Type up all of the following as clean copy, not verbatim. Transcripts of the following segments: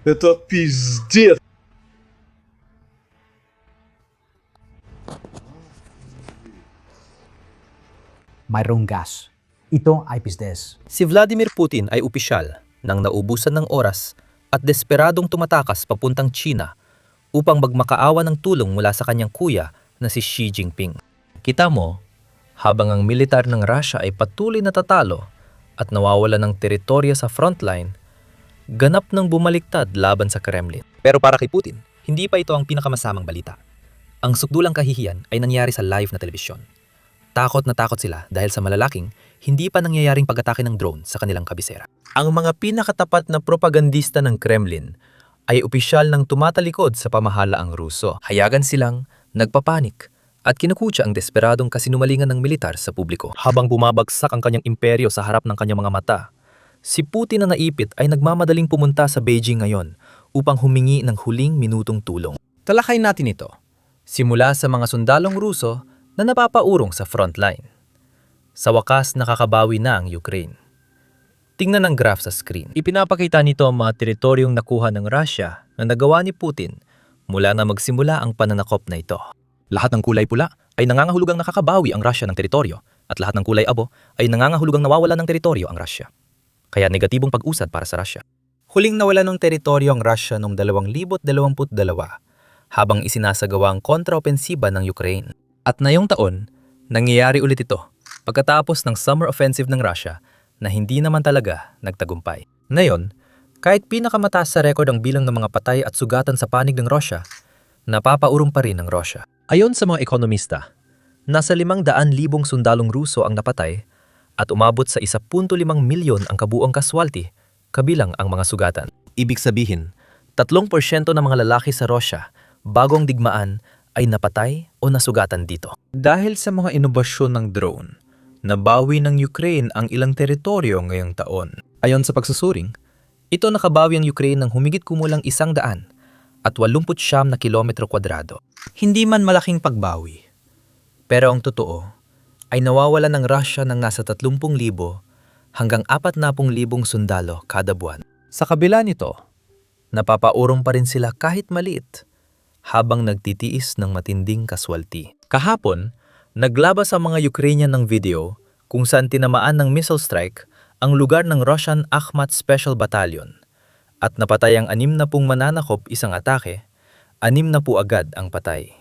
Это пиздец. Mayroong gas. Ito ay pisdes. Si Vladimir Putin ay opisyal nang naubusan ng oras at desperadong tumatakas papuntang China upang magmakaawa ng tulong mula sa kanyang kuya na si Xi Jinping. Kita mo, habang ang militar ng Russia ay patuloy na tatalo at nawawala ng teritoryo sa frontline, ganap nang bumaliktad laban sa Kremlin. Pero para kay Putin, hindi pa ito ang pinakamasamang balita. Ang sukdulang kahihiyan ay nangyari sa live na telebisyon. Takot na takot sila dahil sa malalaking, hindi pa nangyayaring pag-atake ng drone sa kanilang kabisera. Ang mga pinakatapat na propagandista ng Kremlin ay opisyal ng tumatalikod sa pamahalaang Ruso. Hayagan silang nagpapanik at kinukutya ang desperadong kasinumalingan ng militar sa publiko. Habang bumabagsak ang kanyang imperyo sa harap ng kanyang mga mata, si Putin na naipit ay nagmamadaling pumunta sa Beijing ngayon upang humingi ng huling minutong tulong. Talakay natin ito, simula sa mga sundalong Ruso na napapaurong sa frontline. Sa wakas, nakakabawi na ang Ukraine. Tingnan ang graph sa screen. Ipinapakita nito ang mga teritoryong nakuha ng Russia na nagawa ni Putin mula na magsimula ang pananakop na ito. Lahat ng kulay pula ay nangangahulugang nakakabawi ang Russia ng teritoryo at lahat ng kulay abo ay nangangahulugang nawawala ng teritoryo ang Russia. Kaya negatibong pag-usad para sa Russia. Huling nawala ng teritoryo ang Russia noong 2022 habang isinasagawa ang kontraopensiba ng Ukraine. At ngayong taon, nangyayari ulit ito pagkatapos ng summer offensive ng Russia na hindi naman talaga nagtagumpay. Ngayon, kahit pinakamataas sa rekord ang bilang ng mga patay at sugatan sa panig ng Russia, napapaurong pa rin ang Russia. Ayon sa mga ekonomista, nasa 500,000 sundalong Ruso ang napatay at umabot sa 1.5 milyon ang kabuong kaswalti kabilang ang mga sugatan. Ibig sabihin, 3% ng mga lalaki sa Russia bagong digmaan ay napatay o nasugatan dito. Dahil sa mga inobasyon ng drone, nabawi ng Ukraine ang ilang teritoryo ngayong taon. Ayon sa pagsusuring, ito nakabawi ang Ukraine ng humigit kumulang 100 at 89 na kilometro kwadrado. Hindi man malaking pagbawi. Pero ang totoo ay nawawala ng Russia ng nasa 30,000 hanggang 40,000 sundalo kada buwan. Sa kabila nito, napapaurong pa rin sila kahit maliit habang nagtitiis ng matinding kaswalti. Kahapon, naglabas ang mga Ukrainian ng video kung saan tinamaan ng missile strike ang lugar ng Russian Akhmat Special Battalion at napatay ang 60 mananakop isang atake, 60 agad ang patay.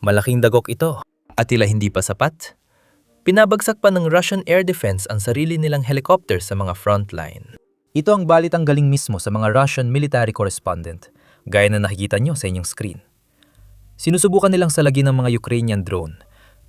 Malaking dagok ito at tila hindi pa sapat. Pinabagsak pa ng Russian Air Defense ang sarili nilang helicopter sa mga frontline. Ito ang balitang galing mismo sa mga Russian military correspondent, gaya na nakikita nyo sa inyong screen. Sinusubukan nilang salagin ng mga Ukrainian drone,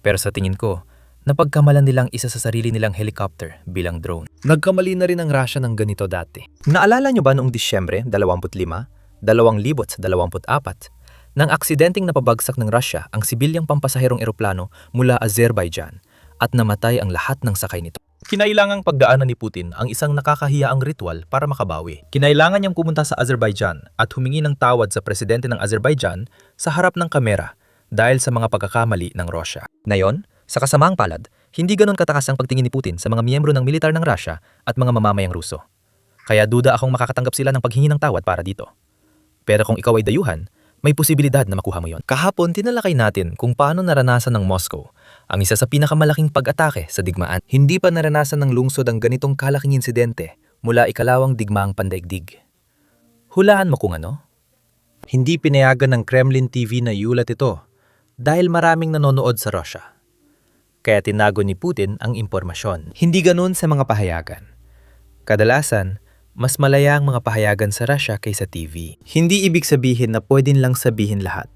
pero sa tingin ko, napagkamalan nilang isa sa sarili nilang helicopter bilang drone. Nagkamali na rin ang Russia ng ganito dati. Naalala nyo ba noong Disyembre 25, 2024, nang aksidenteng napabagsak ng Russia ang sibilyang pampasaherong eroplano mula Azerbaijan at namatay ang lahat ng sakay nito? Kinailangang pagdaanan ni Putin ang isang nakakahiyaang ritual para makabawi. Kinailangan niyang pumunta sa Azerbaijan at humingi ng tawad sa presidente ng Azerbaijan sa harap ng kamera dahil sa mga pagkakamali ng Russia. Ngayon, sa kasamaang palad, hindi ganon katakas ang pagtingin ni Putin sa mga miyembro ng militar ng Russia at mga mamamayang Ruso. Kaya duda akong makakatanggap sila ng paghingi ng tawad para dito. Pero kung ikaw ay dayuhan, may posibilidad na makuha mo yon. Kahapon, tinalakay natin kung paano naranasan ng Moscow ang isa sa pinakamalaking pag-atake sa digmaan. Hindi pa naranasan ng lungsod ang ganitong kalaking insidente mula ikalawang digmaang pandaigdig. Hulaan mo kung ano? Hindi pinayagan ng Kremlin TV na iulat ito dahil maraming nanonood sa Russia. Kaya tinago ni Putin ang impormasyon. Hindi ganun sa mga pahayagan. Kadalasan, mas malaya ang mga pahayagan sa Russia kaysa TV. Hindi ibig sabihin na pwedeng lang sabihin lahat,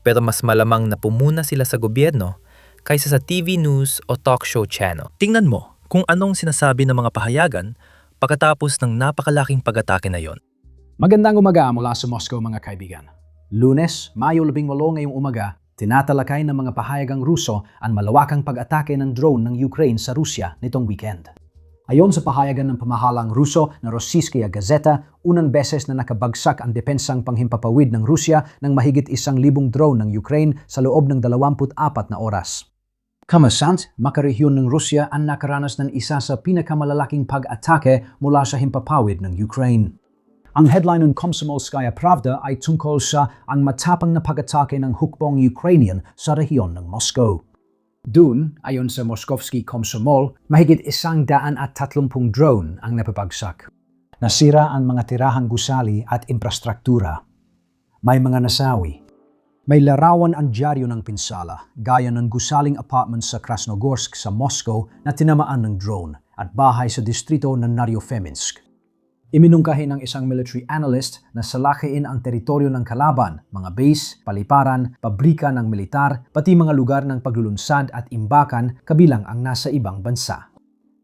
pero mas malamang na pumuna sila sa gobyerno kaysa sa TV news o talk show channel. Tingnan mo kung anong sinasabi ng mga pahayagan pagkatapos ng napakalaking pag-atake na yon. Magandang umaga mula sa Moscow mga kaibigan. Lunes, Mayo 18 ngayong umaga, tinatalakay ng mga pahayagang Ruso ang malawakang pag-atake ng drone ng Ukraine sa Rusya nitong weekend. Ayon sa pahayagan ng pamahalang Ruso na Rossiyskaya Gazeta, unang beses na nakabagsak ang depensang panghimpapawid ng Rusya ng mahigit 1,000 drone ng Ukraine sa loob ng 24 na oras. Kamasant, makarehiyon ng Rusya ang nakaranas ng isa sa pinakamalalaking pag-atake mula sa himpapawid ng Ukraine. Ang headline ng Komsomolskaya Pravda ay tungkol sa ang matapang na pag-atake ng hukbong Ukrainian sa rehiyon ng Moscow. Dun, ayon sa Moskovsky Komsomol, mahigit 130 drone ang napapagsak. Nasira ang mga tirahang gusali at infrastruktura. May mga nasawi. May larawan ang dyaryo ng pinsala, gaya ng gusaling apartment sa Krasnogorsk sa Moscow na tinamaan ng drone at bahay sa distrito ng Naryofeminsk. Iminungkahi ng isang military analyst na salakiin ang teritoryo ng kalaban, mga base, paliparan, pabrika ng militar, pati mga lugar ng paglulunsad at imbakan kabilang ang nasa ibang bansa.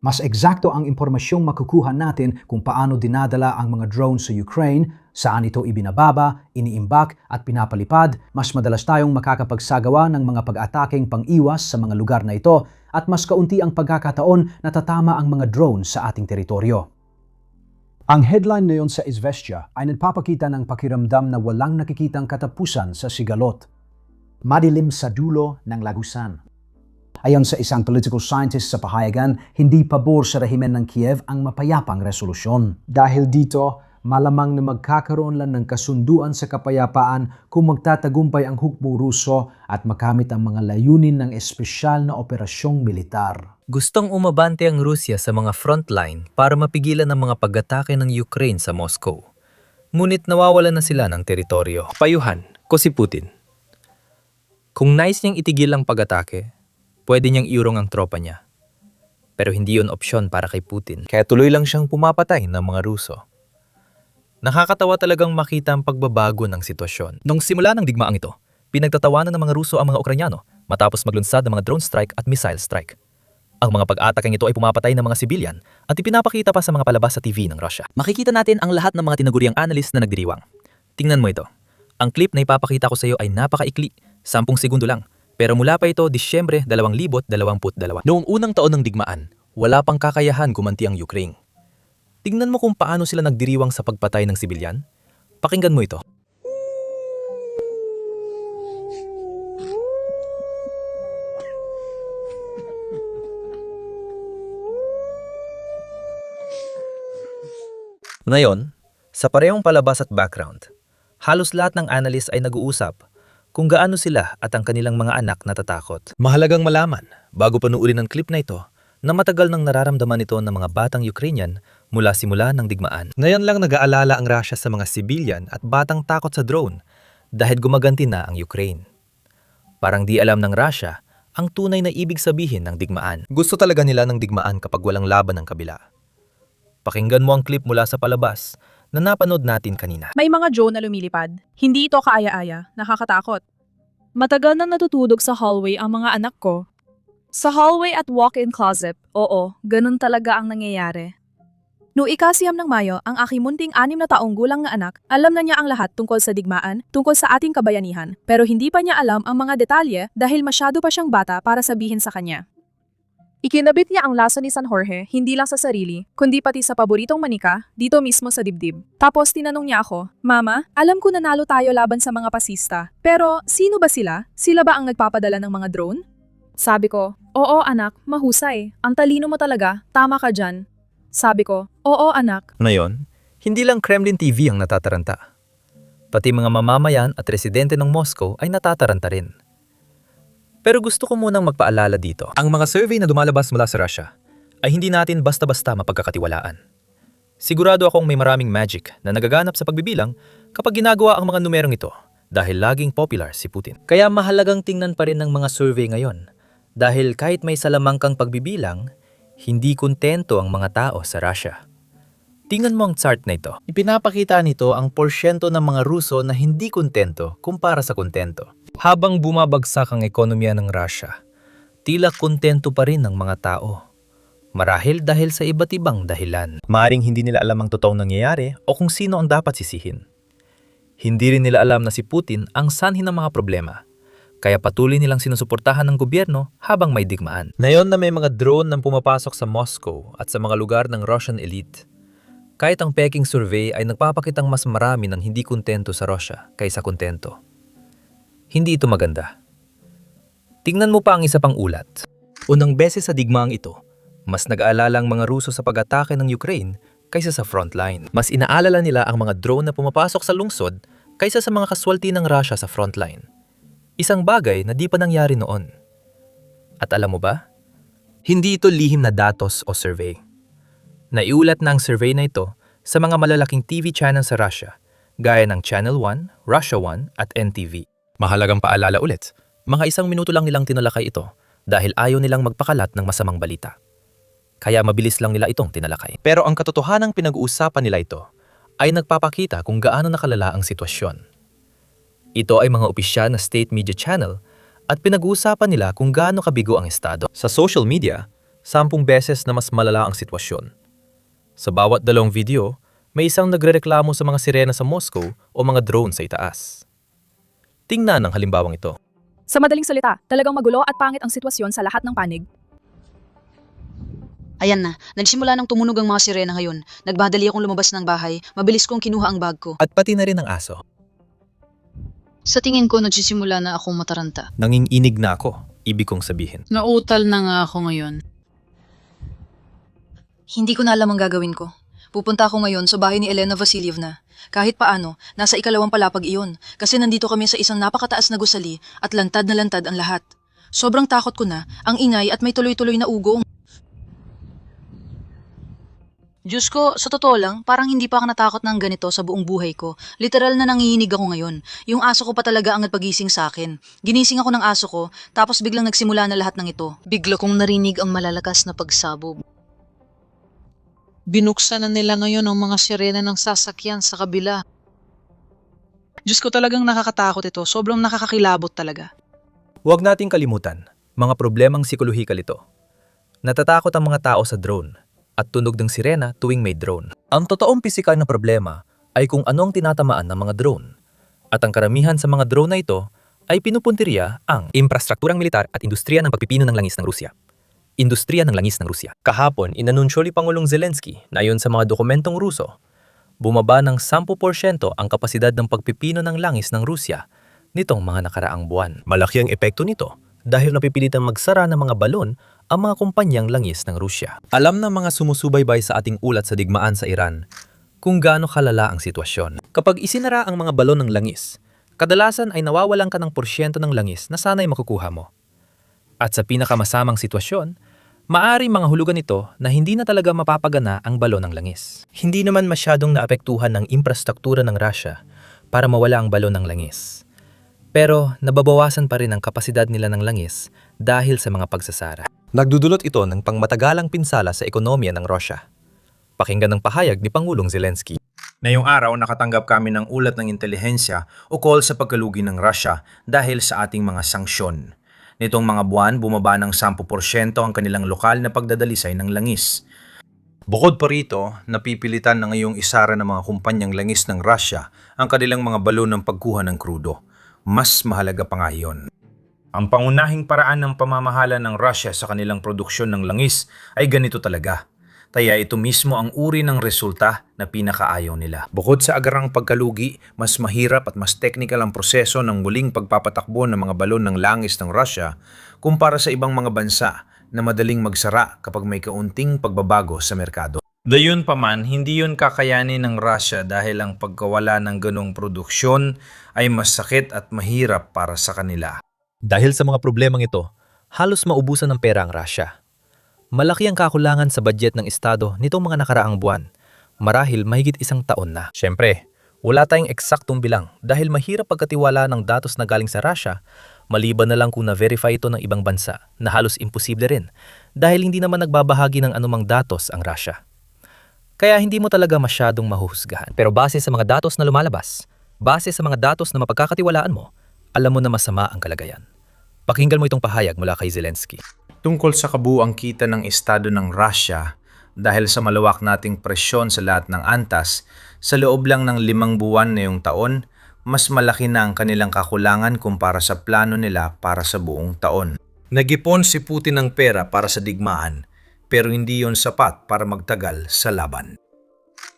Mas eksakto ang impormasyong makukuha natin kung paano dinadala ang mga drone sa Ukraine, saan ito ibinababa, iniimbak at pinapalipad, mas madalas tayong makakapagsagawa ng mga pag-ataking pang-iwas sa mga lugar na ito at mas kaunti ang pagkakataon na tatama ang mga drone sa ating teritoryo. Ang headline ngayon sa Izvestia ay nagpapakita ng pakiramdam na walang nakikitang katapusan sa sigalot. Madilim sa dulo ng lagusan. Ayon sa isang political scientist sa pahayagan, hindi pabor sa rehimen ng Kiev ang mapayapang resolusyon. Dahil dito, malamang na magkakaroon lang ng kasunduan sa kapayapaan kung magtatagumpay ang hukbong Ruso at makamit ang mga layunin ng espesyal na operasyong militar. Gustong umabante ang Rusya sa mga frontline para mapigilan ang mga pag-atake ng Ukraine sa Moscow. Ngunit nawawalan na sila ng teritoryo. Payuhan ko si Putin. Kung nais niyang itigil ang pag-atake, pwede niyang iurong ang tropa niya. Pero hindi yun opsyon para kay Putin. Kaya tuloy lang siyang pumapatay ng mga Ruso. Nakakatawa talagang makita ang pagbabago ng sitwasyon. Nung simula ng digmaang ito, pinagtatawanan ng mga Ruso ang mga Ukrainyano matapos maglunsad ng mga drone strike at missile strike. Ang mga pag-atakeng ito ay pumapatay ng mga sibilyan at ipinapakita pa sa mga palabas sa TV ng Russia. Makikita natin ang lahat ng mga tinaguriang analyst na nagdiriwang. Tingnan mo ito. Ang clip na ipapakita ko sa iyo ay napakaikli, 10 segundo lang. Pero mula pa ito Disyembre 2022. Noong unang taon ng digmaan, wala pang kakayahan gumanti ang Ukraine. Tingnan mo kung paano sila nagdiriwang sa pagpatay ng sibilyan. Pakinggan mo ito. Ngayon, sa parehong palabas at background, halos lahat ng analyst ay nag-uusap kung gaano sila at ang kanilang mga anak natatakot. Mahalagang malaman, bago panuulin ang clip na ito, na matagal nang nararamdaman ito ng mga batang Ukrainian mula simula ng digmaan. Ngayon lang nag-aalala ang Russia sa mga civilian at batang takot sa drone dahil gumaganti na ang Ukraine. Parang di alam ng Russia ang tunay na ibig sabihin ng digmaan. Gusto talaga nila ng digmaan kapag walang laban ng kabila. Pakinggan mo ang clip mula sa palabas na napanood natin kanina. May mga drone na lumilipad. Hindi ito kaaya-aya. Nakakatakot. Matagal na natutulog sa hallway ang mga anak ko. Sa hallway at walk-in closet, oo, ganun talaga ang nangyayari. Noong ika-9 ng Mayo, ang aking munting 6 na taong gulang na anak, alam na niya ang lahat tungkol sa digmaan, tungkol sa ating kabayanihan, pero hindi pa niya alam ang mga detalye dahil masyado pa siyang bata para sabihin sa kanya. Ikinabit niya ang laso ni San Jorge, hindi lang sa sarili, kundi pati sa paboritong manika, dito mismo sa dibdib. Tapos tinanong niya ako, Mama, alam ko nanalo tayo laban sa mga pasista, pero sino ba sila? Sila ba ang nagpapadala ng mga drone? Sabi ko, oo anak, mahusay. Ang talino mo talaga, tama ka dyan. Sabi ko, oo anak. Ngayon, hindi lang Kremlin TV ang natataranta. Pati mga mamamayan at residente ng Moscow ay natataranta rin. Pero gusto ko munang magpaalala dito. Ang mga survey na dumalabas mula sa Russia ay hindi natin basta-basta mapagkakatiwalaan. Sigurado akong may maraming magic na nagaganap sa pagbibilang kapag ginagawa ang mga numerong ito dahil laging popular si Putin. Kaya mahalagang tingnan pa rin ng mga survey ngayon dahil kahit may salamangkang pagbibilang, hindi kontento ang mga tao sa Russia. Tingnan mo ang chart na ito. Ipinapakita nito ang porsyento ng mga Ruso na hindi kontento kumpara sa kontento. Habang bumabagsak ang ekonomiya ng Russia, tila kontento pa rin ang mga tao. Marahil dahil sa iba't ibang dahilan. Maaring hindi nila alam ang totoong nangyayari o kung sino ang dapat sisihin. Hindi rin nila alam na si Putin ang sanhi ng mga problema. Kaya patuloy nilang sinusuportahan ng gobyerno habang may digmaan. Ngayon na may mga drone nang pumapasok sa Moscow at sa mga lugar ng Russian elite, kahit ang Peking survey ay nagpapakitang mas marami ng hindi kontento sa Russia kaysa kontento. Hindi ito maganda. Tingnan mo pa ang isa pang ulat. Unang beses sa digmaang ito, mas nag-aalala ang mga Ruso sa pag-atake ng Ukraine kaysa sa frontline. Mas inaalala nila ang mga drone na pumapasok sa lungsod kaysa sa mga kaswalti ng Russia sa frontline. Isang bagay na di pa nangyari noon. At alam mo ba? Hindi ito lihim na datos o survey. Naiulat na ang survey na ito sa mga malalaking TV channel sa Russia, gaya ng Channel 1, Russia 1 at NTV. Mahalagang paalala ulit, mga 1 minuto lang nilang tinalakay ito dahil ayaw nilang magpakalat ng masamang balita. Kaya mabilis lang nila itong tinalakay. Pero ang katotohanang pinag-uusapan nila ito ay nagpapakita kung gaano nakalala ang sitwasyon. Ito ay mga opisyal na state media channel at pinag-uusapan nila kung gaano kabigo ang estado. Sa social media, 10 beses na mas malala ang sitwasyon. Sa bawat 2 video, may isang nagrereklamo sa mga sirena sa Moscow o mga drone sa itaas. Tingnan ang halimbawang ito. Sa madaling salita, talagang magulo at pangit ang sitwasyon sa lahat ng panig. Ayan na, nagsimula nang tumunog ang mga sirena ngayon. Nagbadali akong lumabas ng bahay, mabilis kong kinuha ang bag ko. At pati na rin ang aso. Sa tingin ko, nagsisimula na akong mataranta. Nanginginig na ako, ibig kong sabihin. Nautal na nga ako ngayon. Hindi ko na alam ang gagawin ko. Pupunta ako ngayon sa bahay ni Elena Vasilievna. Kahit paano, nasa 2 palapag iyon kasi nandito kami sa isang napakataas na gusali at lantad na lantad ang lahat. Sobrang takot ko na, ang ingay at may tuloy-tuloy na ugong. Diyos ko, sa totoo lang, parang hindi pa ako natakot ng ganito sa buong buhay ko. Literal na nanginginig ako ngayon. Yung aso ko pa talaga ang nagpagising sa akin. Ginising ako ng aso ko, tapos biglang nagsimula na lahat ng ito. Bigla kong narinig ang malalakas na pagsabog. Binuksan na nila ngayon ang mga sirena ng sasakyan sa kabila. Diyos ko, talagang nakakatakot ito. Sobrang nakakakilabot talaga. Huwag nating kalimutan, mga problemang psikolohikal ito. Natatakot ang mga tao sa drone at tunog ng sirena tuwing may drone. Ang totoong pisikal na problema ay kung anong tinatamaan ng mga drone. At ang karamihan sa mga drone na ito ay pinupuntirya ang infrastrukturang militar at industriya ng pagpipino ng langis ng Rusya. Industriya ng langis ng Rusya. Kahapon, inanunsyo ni Pangulong Zelensky na ayon sa mga dokumentong Ruso, bumaba ng 10% ang kapasidad ng pagpipino ng langis ng Rusya nitong mga nakaraang buwan. Malaki ang epekto nito dahil napipilitang magsara ng mga balon ang mga kumpanyang langis ng Rusya. Alam ng mga sumusubaybay sa ating ulat sa digmaan sa Iran kung gaano kalala ang sitwasyon. Kapag isinara ang mga balon ng langis, kadalasan ay nawawalan ka ng porsyento ng langis na sana'y makukuha mo. At sa pinakamasamang sitwasyon, maaari mga hulugan ito na hindi na talaga mapapagana ang balon ng langis. Hindi naman masyadong naapektuhan ng infrastruktura ng Russia para mawala ang balon ng langis. Pero nababawasan pa rin ang kapasidad nila ng langis dahil sa mga pagsasara. Nagdudulot ito ng pangmatagalang pinsala sa ekonomiya ng Russia. Pakinggan ng pahayag ni Pangulong Zelensky. Ngayong araw nakatanggap kami ng ulat ng intelihensya ukol sa pagkalugi ng Russia dahil sa ating mga sanksyon. Nitong mga buwan, bumaba ng 10% ang kanilang lokal na pagdadalisay ng langis. Bukod pa rito, napipilitan na ngayong isara ng mga kumpanyang langis ng Russia ang kanilang mga balon ng pagkuha ng krudo. Mas mahalaga pa nga yun. Ang pangunahing paraan ng pamamahala ng Russia sa kanilang produksyon ng langis ay ganito talaga. Kaya ito mismo ang uri ng resulta na pinakaayaw nila. Bukod sa agarang pagkalugi, mas mahirap at mas technical ang proseso ng muling pagpapatakbo ng mga balon ng langis ng Russia kumpara sa ibang mga bansa na madaling magsara kapag may kaunting pagbabago sa merkado. Gayunpaman, hindi yun kakayanin ng Russia dahil ang pagkawala ng ganong produksyon ay masakit at mahirap para sa kanila. Dahil sa mga problemang ito, halos maubusan ng pera ang Russia. Malaki ang kakulangan sa budget ng estado nitong mga nakaraang buwan, marahil mahigit 1 taon na. Siyempre, wala tayong eksaktong bilang dahil mahirap pagkatiwala ng datos na galing sa Russia, maliban na lang kung na-verify ito ng ibang bansa na halos imposible rin dahil hindi naman nagbabahagi ng anumang datos ang Russia. Kaya hindi mo talaga masyadong mahuhusgahan. Pero base sa mga datos na lumalabas, base sa mga datos na mapagkakatiwalaan mo, alam mo na masama ang kalagayan. Pakinggan mo itong pahayag mula kay Zelensky. Tungkol sa kabuuang kita ng estado ng Russia, dahil sa malawak nating presyon sa lahat ng antas, sa loob lang ng 5 buwan ngayong taon, mas malaki na ang kanilang kakulangan kumpara sa plano nila para sa buong taon. Nag-ipon si Putin ng pera para sa digmaan, pero hindi yon sapat para magtagal sa laban.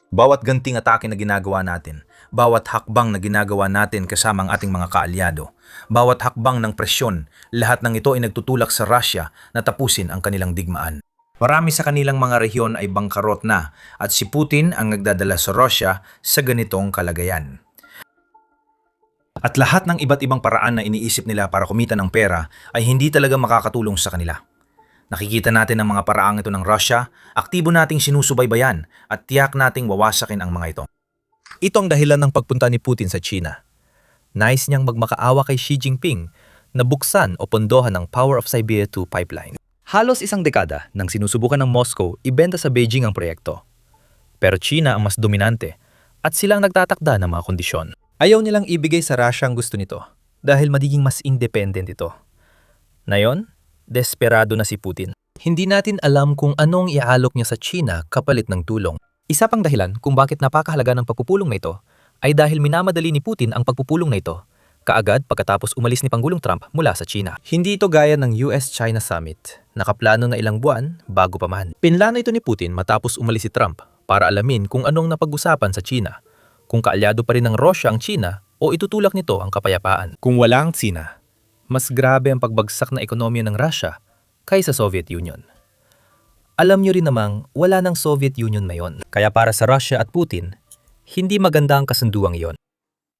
Bawat ganting atake na ginagawa natin, bawat hakbang na ginagawa natin kasama ang ating mga kaalyado, bawat hakbang ng presyon, lahat ng ito ay nagtutulak sa Russia na tapusin ang kanilang digmaan. Marami sa kanilang mga rehiyon ay bangkarot na at si Putin ang nagdadala sa Russia sa ganitong kalagayan. At lahat ng iba't ibang paraan na iniisip nila para kumita ng pera ay hindi talaga makakatulong sa kanila. Nakikita natin ang mga paraang ito ng Russia, aktibo nating sinusubaybayan at tiyak nating wawasakin ang mga ito. Ito ang dahilan ng pagpunta ni Putin sa China. Nais niyang magmakaawa kay Xi Jinping na buksan o pondohan ng Power of Siberia 2 pipeline. Halos isang dekada nang sinusubukan ng Moscow ibenta sa Beijing ang proyekto. Pero China ang mas dominante at silang nagtatakda ng mga kondisyon. Ayaw nilang ibigay sa Russia ang gusto nito dahil magiging mas independent ito. Ngayon, desperado na si Putin. Hindi natin alam kung anong iaalok niya sa China kapalit ng tulong. Isa pang dahilan kung bakit napakahalaga ng pagpupulong na ito ay dahil minamadali ni Putin ang pagpupulong na ito kaagad pagkatapos umalis ni Pangulong Trump mula sa China. Hindi ito gaya ng US-China Summit. Nakaplano na ilang buwan bago pa man. Pinlano ito ni Putin matapos umalis si Trump para alamin kung anong napag-usapan sa China, kung kaalyado pa rin ng Russia ang China o itutulak nito ang kapayapaan. Kung wala ang China, mas grabe ang pagbagsak na ekonomiya ng Russia kaysa Soviet Union. Alam nyo rin namang wala ng Soviet Union ngayon. Kaya para sa Russia at Putin, hindi maganda ang kasunduang iyon.